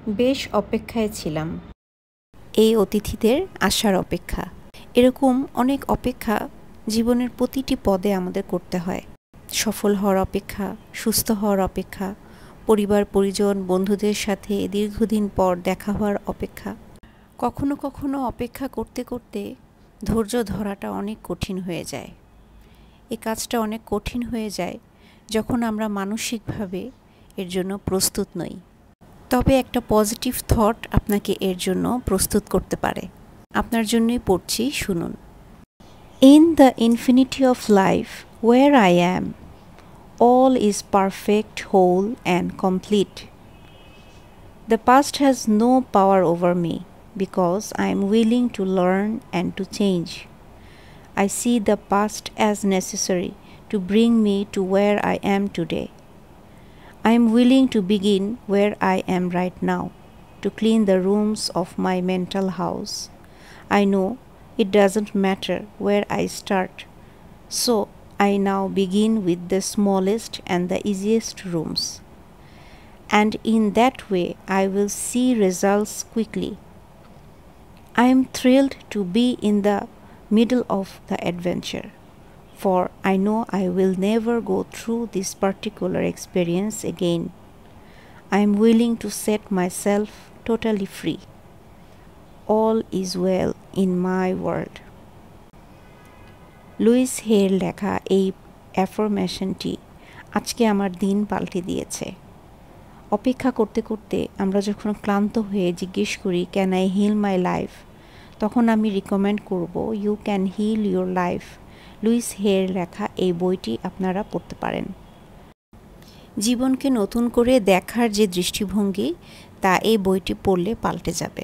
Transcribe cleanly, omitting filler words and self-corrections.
বেশ অপেক্ষায় ছিলাম এই অতিথিদের আসার অপেক্ষা। এরকম অনেক অপেক্ষা জীবনের প্রতিটি পদে আমাদের করতে হয়। সফল হওয়ার অপেক্ষা, সুস্থ হওয়ার অপেক্ষা, পরিবার পরিজন বন্ধুদের সাথে দীর্ঘদিন পর দেখা হওয়ার অপেক্ষা। কখনো কখনো অপেক্ষা করতে করতে ধৈর্য ধরাটা অনেক কঠিন হয়ে যায়। এই কাজটা অনেক কঠিন হয়ে যায় যখন আমরা মানসিকভাবে এর জন্য প্রস্তুত নই। তবে একটা পজিটিভ থট আপনাকে এর জন্য প্রস্তুত করতে পারে। আপনার জন্যই পড়ছি, শুনুন। In the infinity of life, where I am, all is perfect, whole and complete. The past has no power over me because I am willing to learn and to change. I see the past as necessary to bring me to where I am today. I am willing to begin where I am right now, to clean the rooms of my mental house. I know it doesn't matter where I start, so I now begin with the smallest and the easiest rooms. And in that way, I will see results quickly. I am thrilled to be in the middle of the adventure, for I know I will never go through this particular experience again. I am willing to set myself totally free. All is well in my world. Louise Hay লেখা এই অ্যাফার্মেশনটি আজকে আমার দিন পাল্টে দিয়েছে। অপেক্ষা করতে করতে আমরা যখন ক্লান্ত হয়ে জিজ্ঞেস করি, can I heal my life, তখন আমি রিকমেন্ড করব you can heal your life. Louise Hay লেখা এই বইটি আপনারা পড়তে পারেন। জীবনকে নতুন করে দেখার যে দৃষ্টিভঙ্গি, তা এই বইটি পড়লে পাল্টে যাবে।